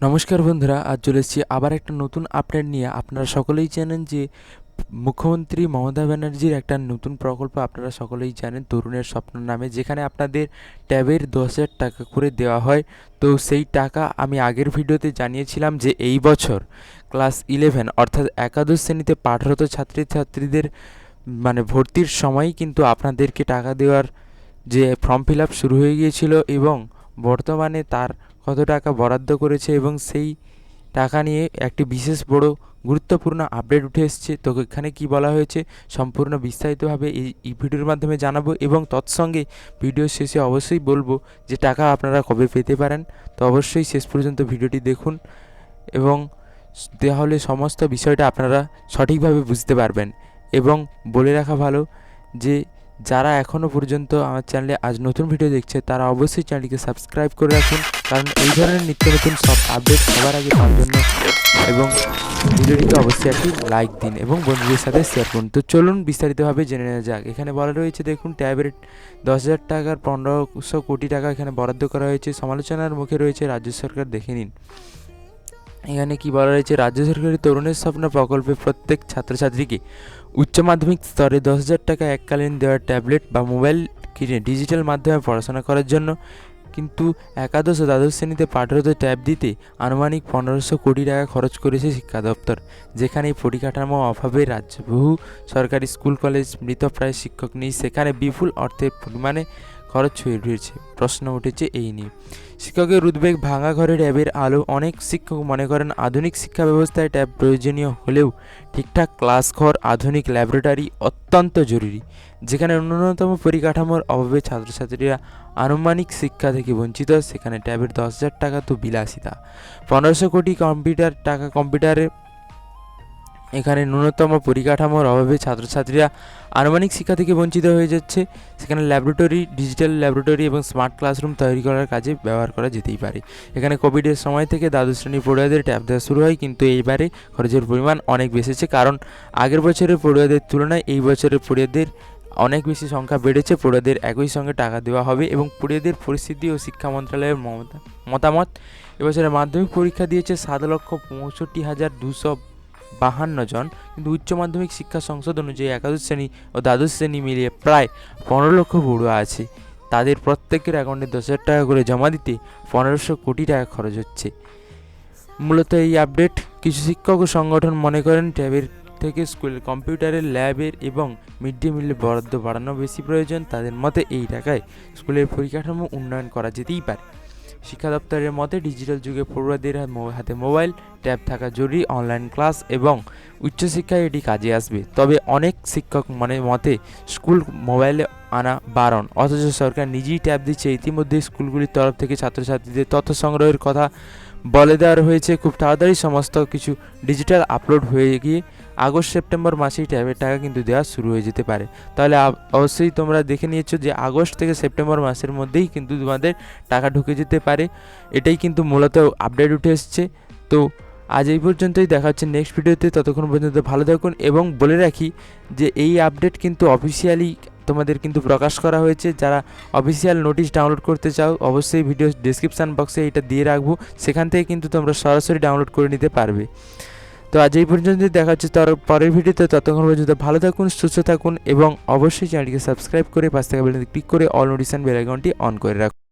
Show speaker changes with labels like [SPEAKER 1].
[SPEAKER 1] নমস্কার বন্ধুরা, আজ চলে এসেছি আবার একটা নতুন আপডেট নিয়ে। আপনারা সকলেই জানেন যে মুখ্যমন্ত্রী মমতা ব্যানার্জির একটা নতুন প্রকল্প আপনারা সকলেই জানেন, তরুণের স্বপ্ন নামে, যেখানে আপনাদের ট্যাবের 10,000 টাকা করে দেওয়া হয়। তো সেই টাকা আমি আগের ভিডিওতে জানিয়েছিলাম যে এই বছর ক্লাস 11 অর্থাৎ একাদশ শ্রেণীতে পাঠরত ছাত্রছাত্রীদের ভর্তির সময়ই কিন্তু আপনাদেরকে টাকা দেওয়ার যে ফর্ম ফিল আপ শুরু হয়ে গিয়েছিল এবং বর্তমানে তার কত টাকা বরাদ্দ করেছে এবং সেই টাকা নিয়ে একটি বিশেষ বড় গুরুত্বপূর্ণ আপডেট উঠে এসেছে। তো এখানে কি বলা হয়েছে সম্পূর্ণ বিস্তারিতভাবে এই ভিডিওর মাধ্যমে জানাবো এবং তৎসঙ্গে ভিডিও শেষে অবশ্যই বলবো যে টাকা আপনারা কবে পেতে পারেন। তো অবশ্যই শেষ পর্যন্ত ভিডিওটি দেখুন এবং তাহলে সমস্ত বিষয়টা আপনারা সঠিকভাবে বুঝতে পারবেন। এবং বলে রাখা ভালো যে যারা এখনও পর্যন্ত আমার চ্যানেলে আজ নতুন ভিডিও দেখছে তারা অবশ্যই চ্যানেলটিকে সাবস্ক্রাইব করে রাখুন, কারণ এই ধরনের নিত্য নতুন সব আপডেট সবার আগে পাওয়ার জন্য। এবং ভিডিওটিকে অবশ্যই একটি লাইক দিন এবং বন্ধুদের সাথে শেয়ার করুন। তো চলুন বিস্তারিতভাবে জেনে নেওয়া যাক। এখানে বলা রয়েছে, দেখুন, ট্যাবের 10,000 টাকার 1500 কোটি টাকা এখানে বরাদ্দ করা হয়েছে। সমালোচনার মুখে রয়েছে রাজ্য সরকার, দেখে নিন। এখানে কি বলা রয়েছে, রাজ্য সরকারের তরুণের স্বপ্ন প্রকল্পে প্রত্যেক ছাত্রছাত্রীকে উচ্চ মাধ্যমিক স্তরে 10,000 টাকা এককালীন দেওয়ার ট্যাবলেট বা মোবাইল কিনে ডিজিটাল মাধ্যমে পড়াশোনা করার জন্য। কিন্তু একাদশ ও দ্বাদশ শ্রেণীতে পাঠরত ট্যাব দিতে আনুমানিক 1500 কোটি টাকা খরচ করেছে শিক্ষা দপ্তর, যেখানে এই পরিকাঠামো অভাবে রাজ্যে বহু সরকারি স্কুল কলেজ মৃতপ্রায় শিক্ষক নেই, সেখানে বিপুল অর্থের পরিমাণে খরচ হয়ে রয়েছে। প্রশ্ন উঠেছে এই নিয়ে। শিক্ষকের উদ্বেগ, ভাঙা ঘরে ট্যাবের আলো। অনেক শিক্ষক মনে করেন আধুনিক শিক্ষা ব্যবস্থায় ট্যাব প্রয়োজনীয় হলেও ঠিকঠাক ক্লাস ঘর, আধুনিক ল্যাবরেটরি অত্যন্ত জরুরি, যেখানে ন্যূনতম পরিকাঠামোর অভাবে ছাত্রছাত্রীরা আনুমানিক শিক্ষা থেকে বঞ্চিত। সেখানে ট্যাবের 10,000 টাকা তো বিলাসিতা। 1500 কোটি কম্পিউটারে এখানে ন্যূনতম পরিকাঠামোর অভাবে ছাত্রছাত্রীরা আনুমানিক শিক্ষা থেকে বঞ্চিত হয়ে যাচ্ছে। সেখানে ল্যাবরেটরি, ডিজিটাল ল্যাবরেটরি এবং স্মার্ট ক্লাসরুম তৈরি করার কাজে ব্যবহার করা যেতেই পারে। এখানে কোভিডের সময় থেকে দ্বাদশ শ্রেণীর পড়ুয়াদের ট্যাব দেওয়া শুরু হয়, কিন্তু এইবারে খরচের পরিমাণ অনেক বেড়েছে, কারণ আগের বছরের পড়ুয়াদের তুলনায় এই বছরের পড়ুয়াদের অনেক বেশি সংখ্যা বেড়েছে। পড়ুয়াদের একই সঙ্গে টাকা দেওয়া হবে এবং পড়ুয়াদের পরিস্থিতি ও শিক্ষা মন্ত্রণালয়ের মতামত। এবছরের মাধ্যমিক পরীক্ষা দিয়েছে 7,65,252 জন, কিন্তু উচ্চ মাধ্যমিক শিক্ষা সংসদ অনুযায়ী একাদশ শ্রেণী ও দ্বাদশ শ্রেণী মিলিয়ে প্রায় 15 লক্ষ পড়ুয়া আছে। তাদের প্রত্যেকের অ্যাকাউন্টে 10,000 টাকা করে জমা দিতে 1500 কোটি টাকা খরচ হচ্ছে। মূলত এই আপডেট, কিছু শিক্ষক ও সংগঠন মনে করেন ট্যাবের থেকে স্কুলের কম্পিউটারের, ল্যাবের এবং মিড ডে মিলের বরাদ্দ বাড়ানো বেশি প্রয়োজন। তাদের মতে এই টাকায় স্কুলের পরিকাঠামো উন্নয়ন করা যেতেই পারে। শিক্ষা দপ্তরের মতে ডিজিটাল যুগে পড়ুয়াদের হাতে মোবাইল, ট্যাব থাকা জরুরি। অনলাইন ক্লাস এবং উচ্চশিক্ষায় এটি কাজে আসবে। তবে অনেক শিক্ষক মতে স্কুল মোবাইলে আনা বারণ, অথচ সরকার নিজেই ট্যাব দিচ্ছে। ইতিমধ্যে স্কুলগুলির তরফ থেকে ছাত্রছাত্রীদের তথ্য সংগ্রহের কথা বলে দেওয়া হয়েছে। খুব তাড়াতাড়ি সমস্ত কিছু ডিজিটাল আপলোড হয়ে গিয়ে আগস্ট সেপ্টেম্বর মাসেই ট্যাবের টাকা কিন্তু দেওয়া শুরু হয়ে যেতে পারে। তাহলে অবশ্যই তোমরা দেখে নিয়েছো যে আগস্ট থেকে সেপ্টেম্বর মাসের মধ্যেই কিন্তু তোমাদের টাকা ঢুকে যেতে পারে। এটাই কিন্তু মূলত আপডেট উঠে এসছে। তো আজ এই পর্যন্তই, দেখা হচ্ছে নেক্সট ভিডিওতে। ততক্ষণ পর্যন্ত ভালো থাকুন এবং বলে রাখি যে এই আপডেট কিন্তু অফিসিয়ালি তোমাদের কিন্তু প্রকাশ করা হয়েছে। যারা অফিসিয়াল নোটিশ ডাউনলোড করতে চাও অবশ্যই ভিডিও ডেসক্রিপশান বক্সে এটা দিয়ে রাখবো, সেখান থেকে কিন্তু তোমরা সরাসরি ডাউনলোড করে নিতে পারবে। তো আজ এই পর্যন্তই, দেখা হচ্ছে তার পরের ভিডিওতে। ততক্ষণ পর্যন্ত ভালো থাকুন, সুস্থ থাকুন এবং অবশ্যই চ্যানেলটিকে সাবস্ক্রাইব করে পাশে থাকা বেল ক্লিক করে অল নোটিফিকেশন বেল আইকনটি অন করে রাখুন।